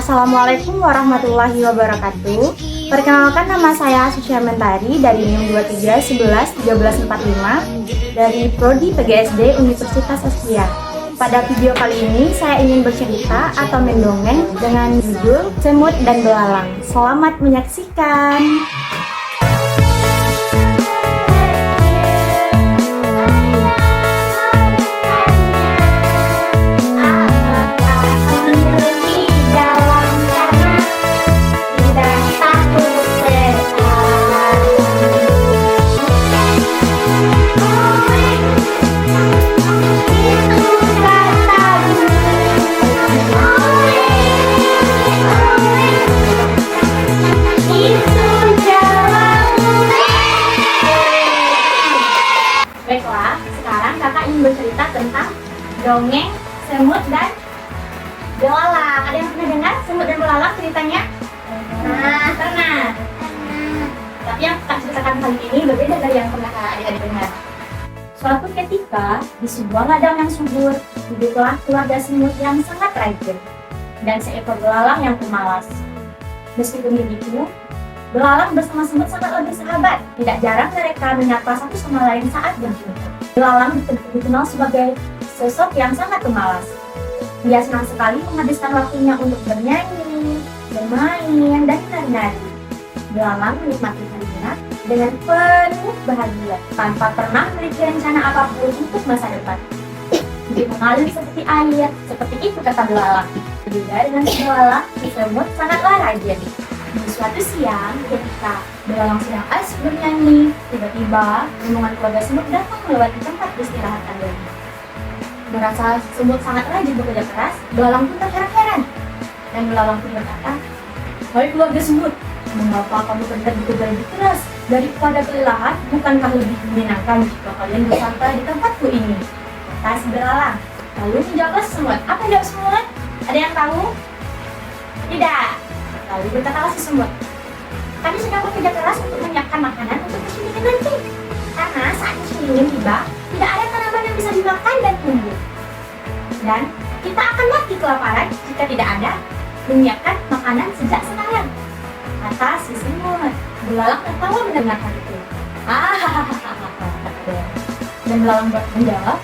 Assalamualaikum warahmatullahi wabarakatuh. Perkenalkan, nama saya Susya Mentari dari NIM 23111345 dari Prodi PGSD Universitas Asia. Pada video kali ini saya ingin bercerita atau mendongeng dengan judul Semut dan Belalang. Selamat menyaksikan. Baiklah, sekarang kakak ingin bercerita tentang dongeng semut dan belalang. Ada yang pernah dengar semut dan belalang ceritanya? Pernah. Tapi yang kakak ceritakan kali ini berbeda dari yang pernah adik-adik dengar. Suatu ketika, di sebuah ladang yang subur, hiduplah keluarga semut yang sangat rajin dan seekor belalang yang pemalas. Meskipun begitu, belalang bersama semut sangatlah bersahabat. Tidak jarang mereka menyapa satu sama lain saat berjumpa. Belalang dikenal sebagai sosok yang sangat pemalas. Dia senang sekali menghabiskan waktunya untuk bernyanyi, bermain, dan menari-nari. Belalang menikmati harinya dengan penuh bahagia, tanpa pernah memiliki rencana apapun untuk masa depan. Hidup mengalir seperti air, seperti itu kata belalang. Berbeda dengan belalang, semut sangatlah rajin. Di suatu siang, ketika belalang sedang asik bernyanyi, tiba-tiba rombongan keluarga semut datang melewati tempat istirahat kalian. Merasa semut sangat rajin bekerja keras, belalang pun terheran-heran. Dan belalang pun berkata, "Hai keluarga semut, mengapa kamu bekerja lebih keras daripada kelelahan? Bukankah lebih menyenangkan jika kalian bersantai di tempatku ini?" Kata si belalang. Lalu menjawab semut. Apa jawab semut? Ada yang tahu? Tidak. Lalu berkatalah si semut, "Kami sedang bekerja keras untuk menyiapkan makanan untuk musim dingin nanti. Karena saat musim dingin tiba, tidak ada tanaman yang bisa dimakan dan tumbuh. Dan kita akan mati kelaparan jika tidak ada menyiapkan makanan sejak sekarang," kata si semut. Belalang tertawa mendengarkan itu. Dan belalang menjawab,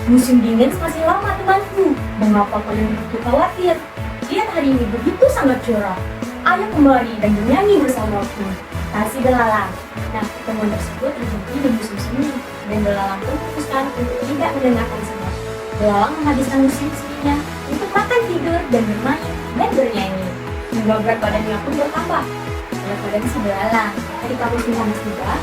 "Musim dingin masih lama temanku. Mengapa kalian begitu khawatir? Lihat hari ini begitu sangat cerah. Ayo kembali dan bernyanyi bersamaku," kasih belalang. Nah, pertemuan tersebut terjadi di musim semi, dan belalang pun memutuskan untuk tidak mendengarkan semut. Belalang menghabiskan musim seminya untuk makan, tidur, dan bermain dan bernyanyi. Hingga berat badannya pun bertambah. Berat badan si belalang. Ketika musim panas tiba,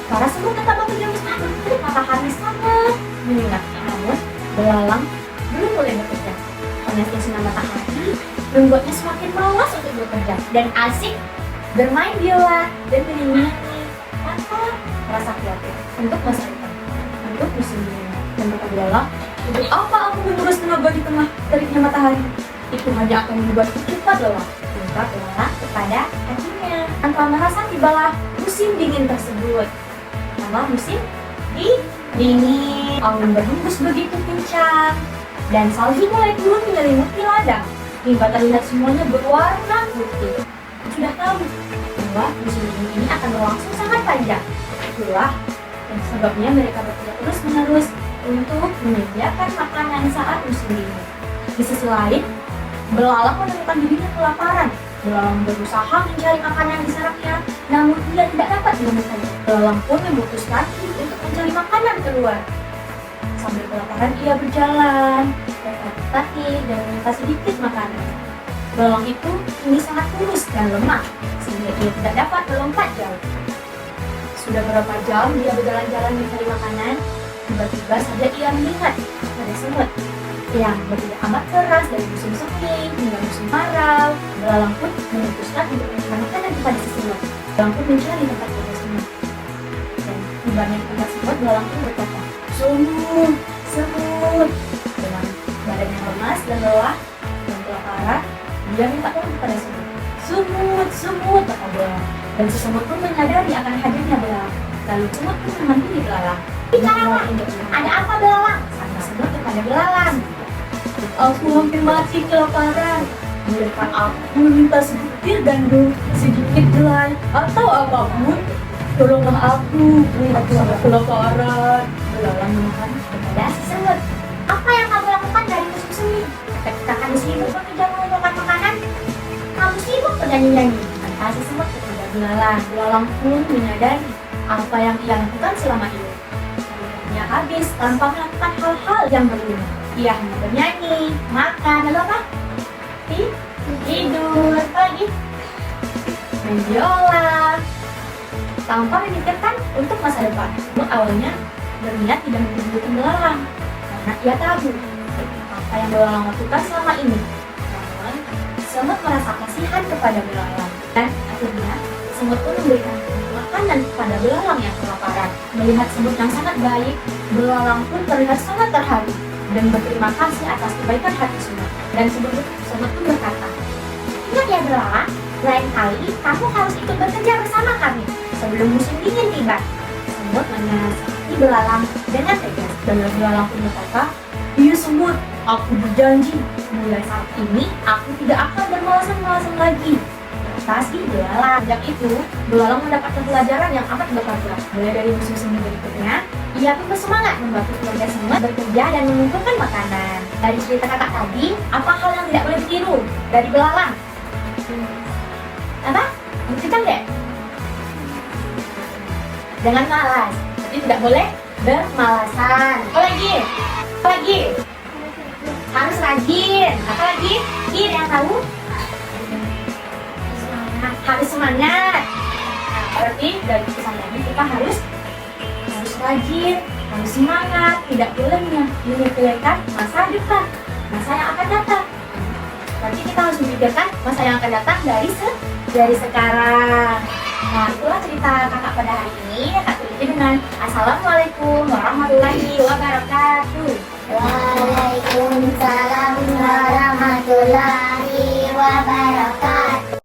para semut tetap bekerja bersama. Matahari sangat menyengat, namun belalang belum boleh bekerja. Panasnya sinar matahari membuatnya semakin malas untuk bekerja dan asik bermain biola dan bernyanyi tanpa merasa khawatir untuk masa depan, untuk musim dingin. Dan kata belalang, "Untuk apa aku menguras tenaga di tengah teriknya matahari? Itu hanya akan membuatku cepat lelah," ungkap belalang kepada hatinya. Tanpa merasa tibalah musim dingin tersebut. Nama musim dingin. Angin berhembus begitu kencang dan salju mulai turun menyelimuti ladang hingga terlihat semuanya berwarna putih. Sudah tahu bahwa musim dingin ini akan berlangsung sangat panjang. Itulah yang sebabnya mereka bekerja terus-menerus untuk menyediakan makanan saat musim dingin. Di sisi lain, belalang menemukan dirinya kelaparan. Belalang berusaha mencari makanan di sarangnya, namun ia tidak dapat menemukannya. Belalang pun memutuskan untuk mencari makanan keluar. Sambil kelaparan ia berjalan, berkaki dan meminta sedikit makanan. Belalang itu kini sangat kurus dan lemah, sehingga ia tidak dapat melompat jauh. Sudah berapa jam dia berjalan-jalan mencari makanan, tiba-tiba saja ia melihat ada semut yang bekerja amat keras dari musim semi hingga musim kemarau. Belalang pun memutuskan untuk mencari makanan kepada si semut. Belalang pun mencari tempat pada semut. Dan tibanya di tempat semut, belalang pun berkata, "Semut, semut." Dengan badan yang lemas dan lelah dan kelaparan, dia minta tolong kepada semut. "Semut, semut," kata belalang. Dan si semut pun menyadari akan hadirnya belalang. Lalu semut pun menghampiri belalang. "Bicaralah, ada apa belalang?" Santa semut kepada belalang. "Aku hampir mati kelaparan. Biarkan aku minta sebutir gandum, sedikit gelai, atau apapun. Tolonglah aku sangat kelaparan. Belalang memakan kepada si semut. Apa yang kamu lakukan dari musim semi? Ketika kamu sibuk bekerja mengumpulkan makanan, kamu sibuk bernyanyi-nyanyi. Kata si semut kepada belalang. Belalang pun menyadari apa yang ia lakukan selama ini. Hidupnya habis tanpa melakukan hal-hal yang berguna. Ia hanya bernyanyi, makan, lalu apa? Tidur, apa lagi? Main biola, tanpa memikirkan untuk masa depan. Semut awalnya berniat tidak menghubungi belalang karena ia tahu apa yang belalang lakukan selama ini. Namun, semut merasa kasihan kepada belalang dan akhirnya semut pun memberikan makanan kepada belalang yang kelaparan. Melihat semut yang sangat baik, belalang pun terlihat sangat terharu dan berterima kasih atas kebaikan hati semut. Dan semut pun berkata, Ingat ya belalang, lain kali kamu harus ikut bekerja bersama kami sebelum musim dingin tiba. semut menasihati belalang dengan tegas. Dan belalang pun berkata, iya semut, aku berjanji, mulai saat ini aku tidak akan bermalasan-malasan lagi. Kata si belalang. Sejak itu, belalang mendapatkan pelajaran yang amat berharga. Mulai dari musim semi berikutnya, ia pun bersemangat membantu keluarga semut bekerja dan mengumpulkan makanan. Dari cerita kakak tadi, apa hal yang tidak boleh ditiru dari belalang? Apa? Buktikan deh. Jangan malas. Jadi tidak boleh bermalasan. Apa lagi? Apa lagi? Harus rajin. Apa lagi? Ini yang tahu? Harus semangat. Berarti dari pesan tadi kita harus rajin, harus semangat, tidak boleh menyepelekan masa depan, masa yang akan datang. Berarti kita harus memikirkan masa yang akan datang dari sekarang. Nah, itulah cerita kakak pada hari ini. Kakak tutup dengan Assalamualaikum warahmatullahi wabarakatuh. Wah.